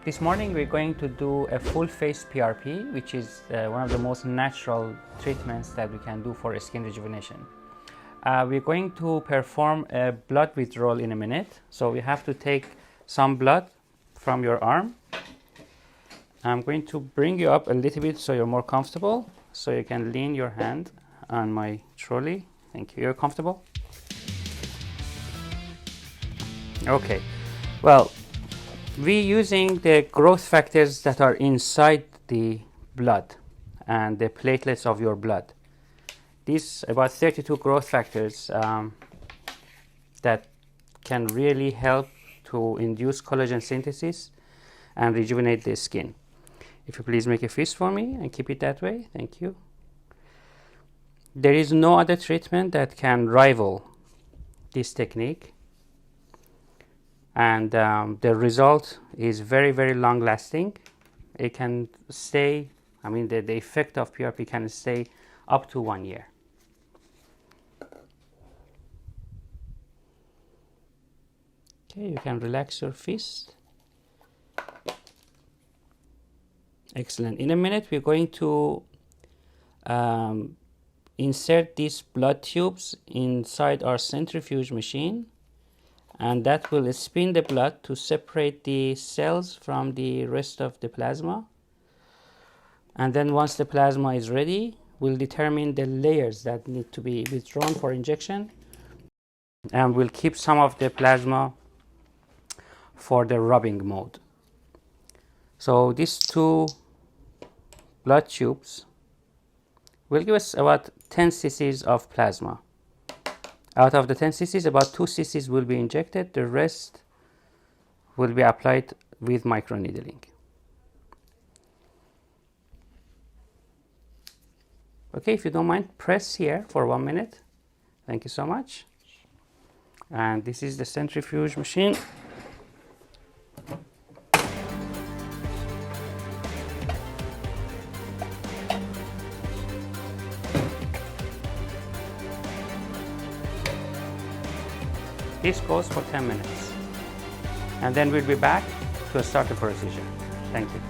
This morning we're going to do a full face PRP, which is one of the most natural treatments that we can do for skin rejuvenation. We're going to perform a blood withdrawal in a minute. So we have to take some blood from your arm. I'm going to bring you up a little bit so you're more comfortable. So you can lean your hand on my trolley. Thank you. You're comfortable? Okay. Well, we're using the growth factors that are inside the blood and the platelets of your blood. These about 32 growth factors that can really help to induce collagen synthesis and rejuvenate the skin. If you please make a fist for me and keep it that way. Thank you. There is no other treatment that can rival this technique. And the result is very, very long lasting. It can stay, the effect of PRP can stay up to 1 year. Okay, you can relax your fist. Excellent. In a minute, we're going to insert these blood tubes inside our centrifuge machine. And that will spin the blood to separate the cells from the rest of the plasma. And then once the plasma is ready, we'll determine the layers that need to be withdrawn for injection. And we'll keep some of the plasma for the rubbing mode. So these two blood tubes will give us about 10 cc's of plasma. Out of the 10 cc's, about 2 cc's will be injected. The rest will be applied with microneedling. Okay, if you don't mind, press here for 1 minute. Thank you so much. And this is the centrifuge machine. This goes for 10 minutes, and then we'll be back to start the procedure. Thank you.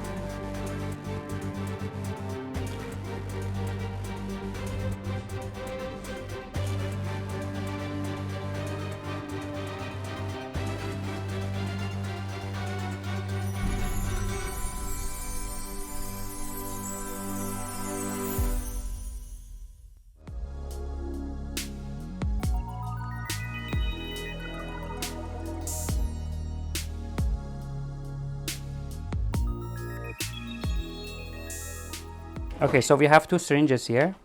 Okay, so we have two syringes here.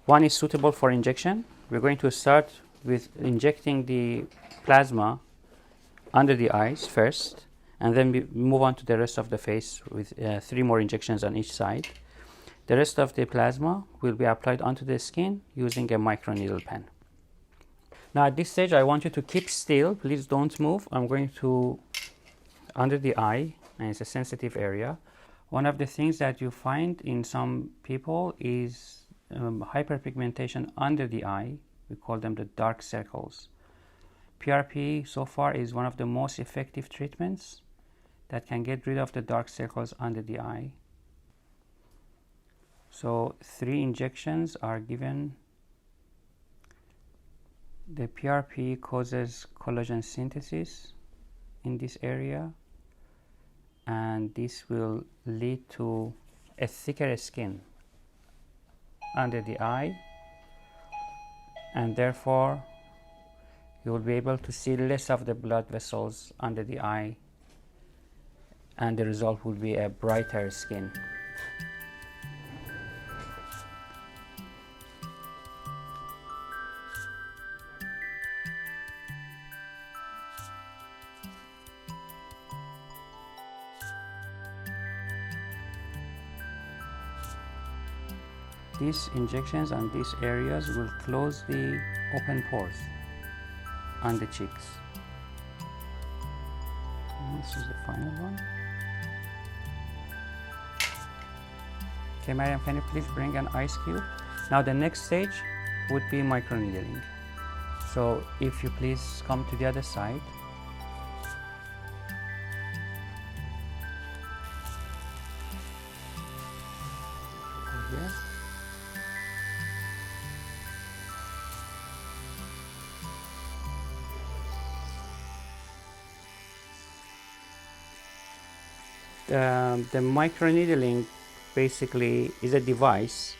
One is suitable for injection. We're going to start with injecting the plasma under the eyes first, and then we move on to the rest of the face with 3 more injections on each side. The rest of the plasma will be applied onto the skin using a microneedle pen. Now at this stage, I want you to keep still. Please don't move. I'm going to under the eye, and it's a sensitive area. One of the things that you find in some people is hyperpigmentation under the eye. We call them the dark circles. PRP so far is one of the most effective treatments that can get rid of the dark circles under the eye. So 3 injections are given. The PRP causes collagen synthesis in this area, and this will lead to a thicker skin under the eye, and therefore you will be able to see less of the blood vessels under the eye, and the result will be a brighter skin. These injections on these areas will close the open pores on the cheeks. And this is the final one. Okay, Mariam, can you please bring an ice cube? Now the next stage would be microneedling. So if you please come to the other side. here. The microneedling basically is a device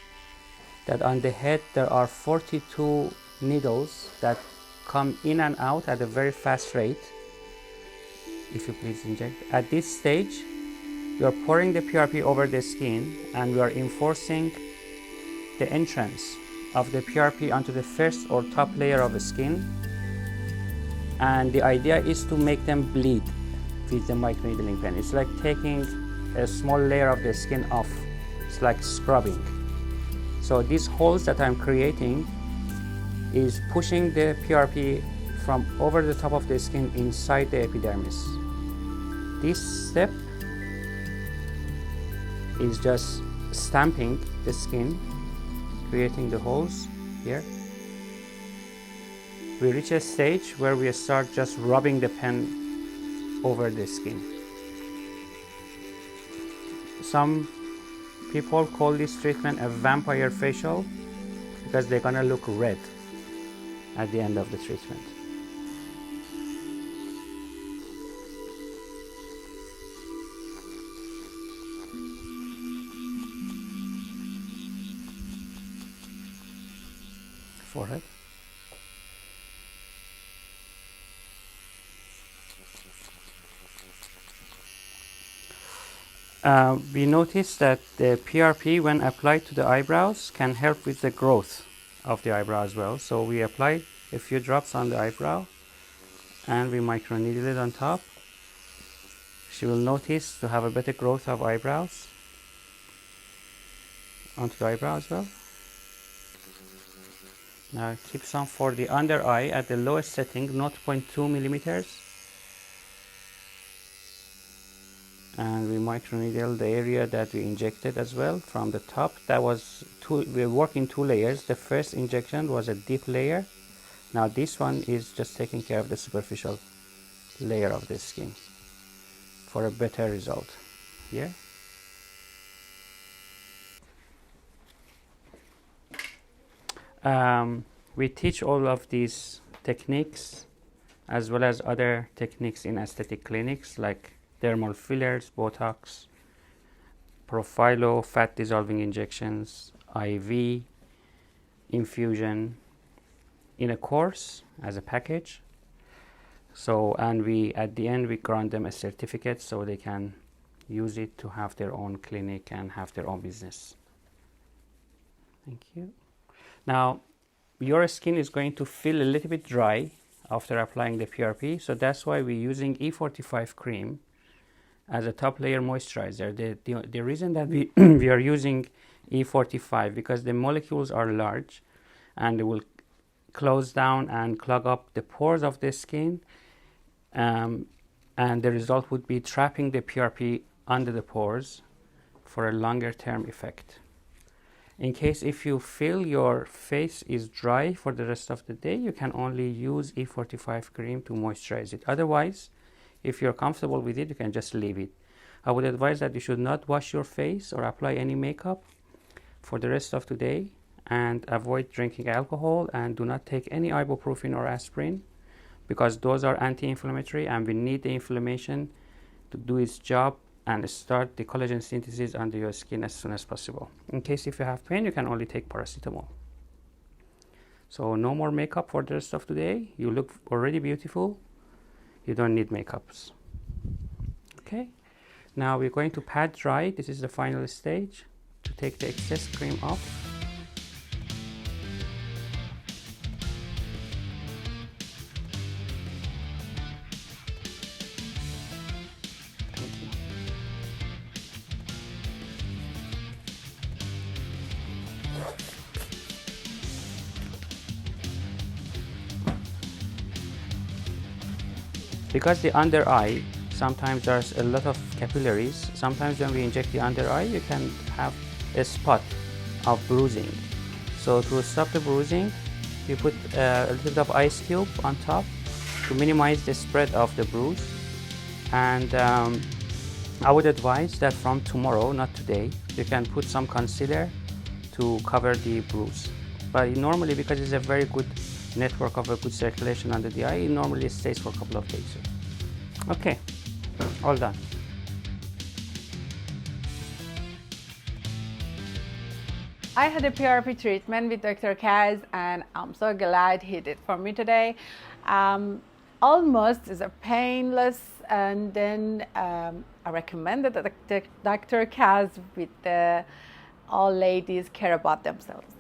that on the head there are 42 needles that come in and out at a very fast rate. If you please inject. At this stage, you are pouring the PRP over the skin and we are enforcing the entrance of the PRP onto the first or top layer of the skin. And the idea is to make them bleed with the microneedling pen. It's like taking a small layer of the skin off. It's like scrubbing. So these holes that I'm creating is pushing the PRP from over the top of the skin inside the epidermis. This step is just stamping the skin, creating the holes here. We reach a stage where we start just rubbing the pen over the skin. Some people call this treatment a vampire facial because they're gonna look red at the end of the treatment. Forehead. We noticed that the PRP, when applied to the eyebrows, can help with the growth of the eyebrow as well. So we apply a few drops on the eyebrow and we microneedle it on top. She will notice to have a better growth of eyebrows onto the eyebrow as well. Now keep some for the under eye at the lowest setting, 0.2 millimeters. And we microneedle the area that we injected as well from the top. That was we work in two layers. The first injection was a deep layer. Now this one is just taking care of the superficial layer of the skin for a better result. Here. We teach all of these techniques as well as other techniques in aesthetic clinics like dermal fillers, Botox, Profilo, fat dissolving injections, IV, infusion in a course as a package. So, and we at the end we grant them a certificate so they can use it to have their own clinic and have their own business. Thank you. Now, your skin is going to feel a little bit dry after applying the PRP, so that's why we're using E45 cream as a top layer moisturizer. The reason that we, we are using E45 because the molecules are large and they will close down and clog up the pores of the skin, and the result would be trapping the PRP under the pores for a longer term effect. In case if you feel your face is dry for the rest of the day, you can only use E45 cream to moisturize it. Otherwise, if you're comfortable with it, you can just leave it. I would advise that you should not wash your face or apply any makeup for the rest of the day, and avoid drinking alcohol, and do not take any ibuprofen or aspirin because those are anti-inflammatory and we need the inflammation to do its job and start the collagen synthesis under your skin as soon as possible. In case if you have pain, you can only take paracetamol. So no more makeup for the rest of the day. You look already beautiful. You don't need makeups. Okay. Now we're going to pat dry. This is the final stage to take the excess cream off. Because the under eye, sometimes there's a lot of capillaries. Sometimes when we inject the under eye, you can have a spot of bruising. So to stop the bruising, you put a little bit of ice cube on top to minimize the spread of the bruise. And I would advise that from tomorrow, not today, you can put some concealer to cover the bruise. But normally, because it's a very good network of a good circulation under the eye, it normally stays for a couple of days. Okay, all done. I had a PRP treatment with Dr. Kaz, and I'm so glad he did for me today. Almost is a painless, and then I recommended Dr. Kaz with all ladies care about themselves.